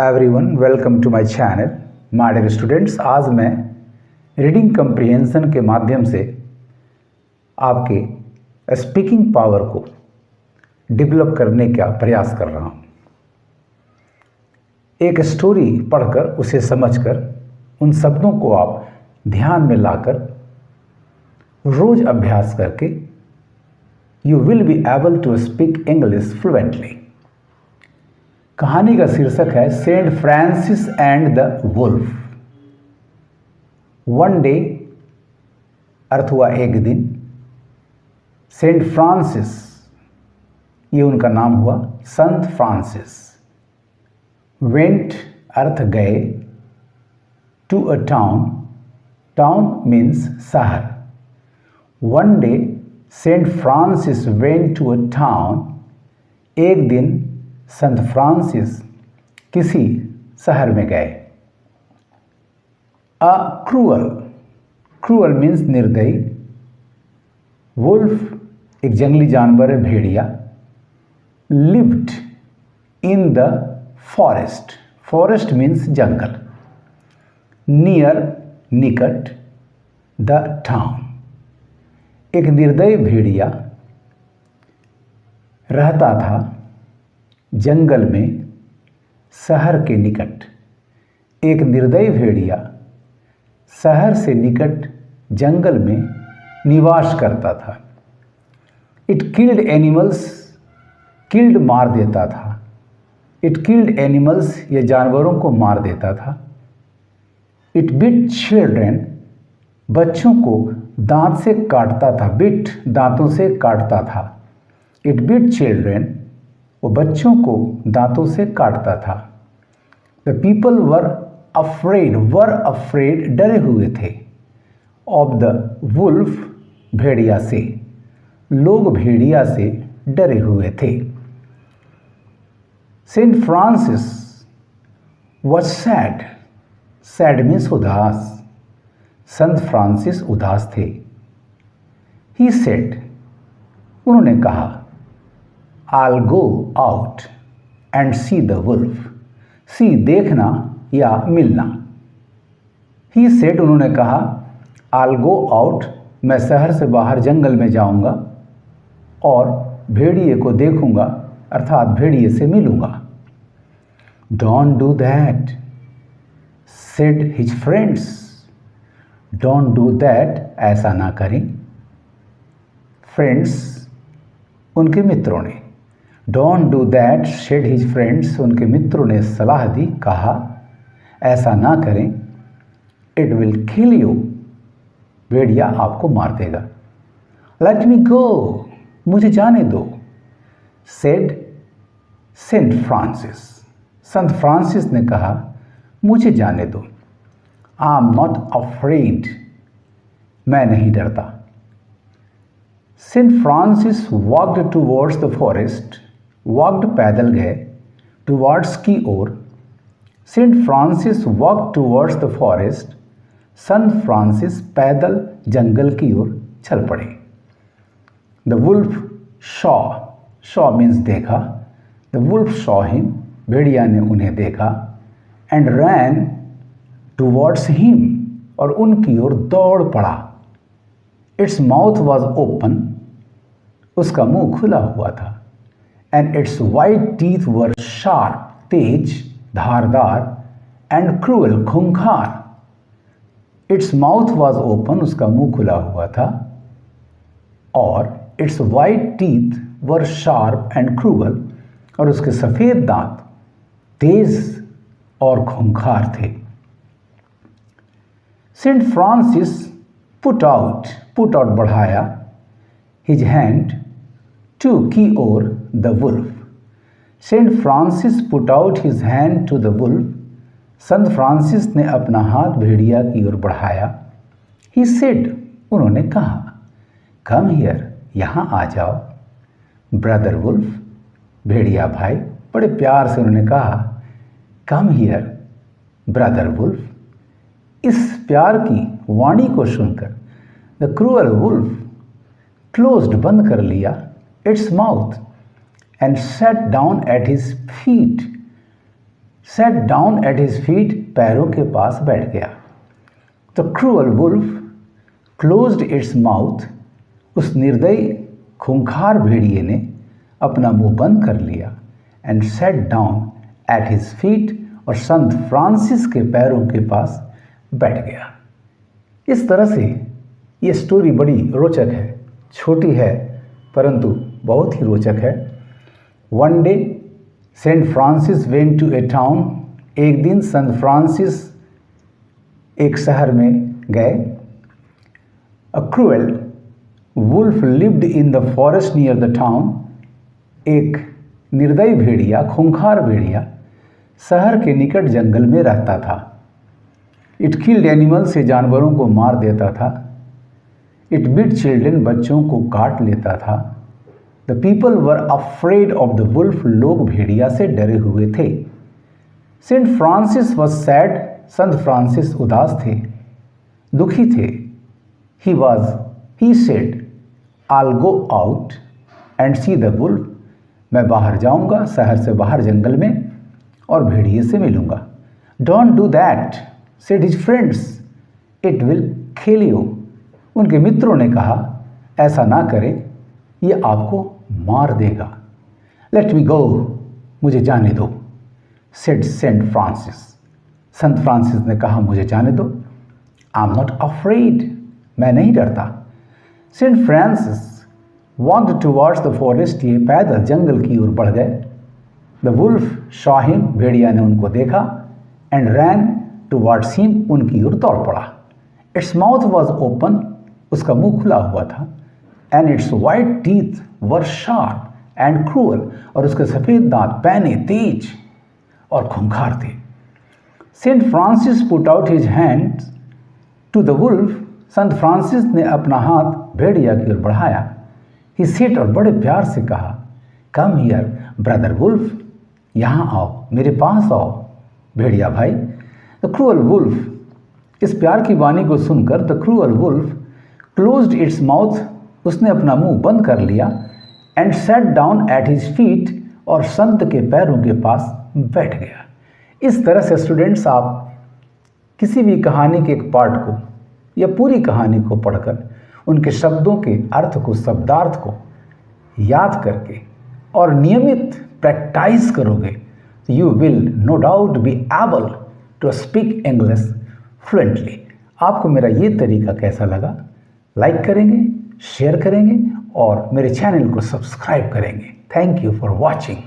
Everyone, welcome to my channel. My dear students, आज मैं reading कम्प्रिहेंशन के माध्यम से आपके स्पीकिंग पावर को डेवलप करने का प्रयास कर रहा हूँ। एक स्टोरी पढ़कर उसे समझकर उन शब्दों को आप ध्यान में लाकर रोज अभ्यास करके you will be able to speak English fluently. कहानी का शीर्षक है saint Francis and the wolf. One day, अर्थ हुआ एक दिन, सेंट फ्रांसिस, ये उनका नाम हुआ, संत फ्रांसिस, वेंट, अर्थ गए, to a town, town means शहर। One day saint Francis went to a town, एक दिन संत फ्रांसिस किसी शहर में गए। अ क्रूअल, क्रूअल मीन्स निर्दयी, वुल्फ एक जंगली जानवर है, भेड़िया, lived in the forest, forest means जंगल, नियर निकट, द टाउन, एक निर्दयी भेड़िया रहता था जंगल में शहर के निकट। एक निर्दयी भेड़िया शहर से निकट जंगल में निवास करता था। इट किल्ड एनिमल्स, किल्ड मार देता था, इट किल्ड एनिमल्स ये जानवरों को मार देता था। इट बिट चिल्ड्रेन, बच्चों को दांत से काटता था, बिट दांतों से काटता था। इट बिट चिल्ड्रेन, वो बच्चों को दांतों से काटता था। द पीपल वर अफ्रेड, डरे हुए थे, ऑफ द वुल्फ, भेड़िया से, लोग भेड़िया से डरे हुए थे। Saint Francis was sad, sad means उदास, संत फ्रांसिस उदास थे। ही सेड, उन्होंने कहा, I'll go out and see the wolf. See देखना या मिलना। He said, उन्होंने कहा, I'll go out, मैं शहर से बाहर जंगल में जाऊंगा और भेड़िए को देखूंगा, अर्थात भेड़िए से मिलूंगा। Don't do that, said his friends. Don't do that, ऐसा ना करें। Friends, उनके मित्रों ने, don't do that, said his friends, उनके मित्रों ने सलाह दी, कहा, ऐसा ना करें। इट विल किल यू, भेड़िया आपको मार देगा। लेट मी गो, मुझे जाने दो, सेड सेंट फ्रांसिस, संत फ्रांसिस ने कहा, मुझे जाने दो। आई एम नॉट अफ्रेड, मैं नहीं डरता। Saint Francis walked towards the forest, walked पैदल गए, टूवर्ड्स की ओर। Saint Francis walk towards the forest, संत फ्रांसिस पैदल जंगल की ओर चल पड़े। The wolf saw, saw means देखा, द वुल्फ शॉ हिम, भेड़िया ने उन्हें देखा, एंड रैन टूवर्ड्स हिम, और उनकी ओर दौड़ पड़ा। इट्स माउथ वॉज ओपन, उसका मुंह खुला हुआ था, and its white teeth were sharp, तेज, धारदार, एंड क्रूअल, खूंखार। इट्स माउथ वॉज ओपन, उसका मुंह खुला हुआ था, और its white teeth were sharp and cruel, और उसके सफ़ेद दांत तेज और खूंखार थे। सेंट फ्रांसिस पुट आउट बढ़ाया, हिज हैंड टू की ओर the wolf. Saint Francis put out his hand to the wolf, संत फ्रांसिस ने अपना हाथ भेड़िया की ओर बढ़ाया। ही सेड, उन्होंने कहा, कम हियर, यहाँ आ जाओ, ब्रदर वुल्फ, भेड़िया भाई, बड़े प्यार से उन्होंने कहा, कम हियर ब्रदर वुल्फ। इस प्यार की वाणी को सुनकर द क्रूअल वुल्फ क्लोज्ड, बंद कर लिया, its mouth, and sat down at his feet, sat down at his feet, पैरों के पास बैठ गया. The cruel wolf closed its mouth, उस निर्दयी खूंखार भेड़िए ने अपना मुंह बंद कर लिया. And sat down at his feet, और संत फ्रांसिस के पैरों के पास बैठ गया. इस तरह से ये स्टोरी बड़ी रोचक है, छोटी है परंतु बहुत ही रोचक है. One day saint Francis went to a town. एक दिन संत फ्रांसिस एक शहर में गए. A cruel wolf lived in the forest near the town. एक निर्दयी भेड़िया, खूंखार भेड़िया शहर के निकट जंगल में रहता था. इट किल्ड एनिमल, से जानवरों को मार देता था. इट बिट चिल्ड्रन, बच्चों को काट लेता था. The people were afraid of the wolf, लोग भेड़िया से डरे हुए थे. सेंट फ्रांसिस वॉज सैड, संत फ्रांसिस उदास थे, दुखी थे. He said, I'll go out and see the wolf. मैं बाहर जाऊंगा, शहर से बाहर जंगल में, और भेड़िए से मिलूंगा. Don't do that, said his friends. It will kill you. उनके मित्रों ने कहा, ऐसा ना करें, ये आपको मार देगा. Let me go, मुझे जाने दो, said Saint Francis. संत फ्रांसिस ने कहा, मुझे जाने दो. I'm not afraid, मैं नहीं डरता. Saint Francis walked towards the forest, ये पैदल जंगल की ओर बढ़ गए. The wolf saw him, भेड़िया ने उनको देखा. And ran towards him, उनकी ओर दौड़ पड़ा. Its mouth was open, उसका मुंह खुला हुआ था. And its white teeth were sharp and cruel, और उसके सफ़ेद दांत पैने, तेज और खूंखार थे. Saint Francis put out his hand to the wolf. संत फ्रांसिस ने अपना हाथ भेड़िया की ओर बढ़ाया. ही सेड, और बड़े प्यार से कहा, कम हियर ब्रदर वुल्फ, यहाँ आओ, मेरे पास आओ भेड़िया भाई. द क्रूअल वुल्फ, इस प्यार की वाणी को सुनकर the cruel wolf closed its mouth, उसने अपना मुंह बंद कर लिया. And sat down at his feet, और संत के पैरों के पास बैठ गया. इस तरह से स्टूडेंट्स, आप किसी भी कहानी के एक पार्ट को या पूरी कहानी को पढ़कर उनके शब्दों के अर्थ को, शब्दार्थ को याद करके और नियमित प्रैक्टिस करोगे, you will no doubt be able to speak English fluently. आपको मेरा ये तरीका कैसा लगा? लाइक करेंगे, शेयर करेंगे और मेरे चैनल को सब्सक्राइब करेंगे. Thank you for watching.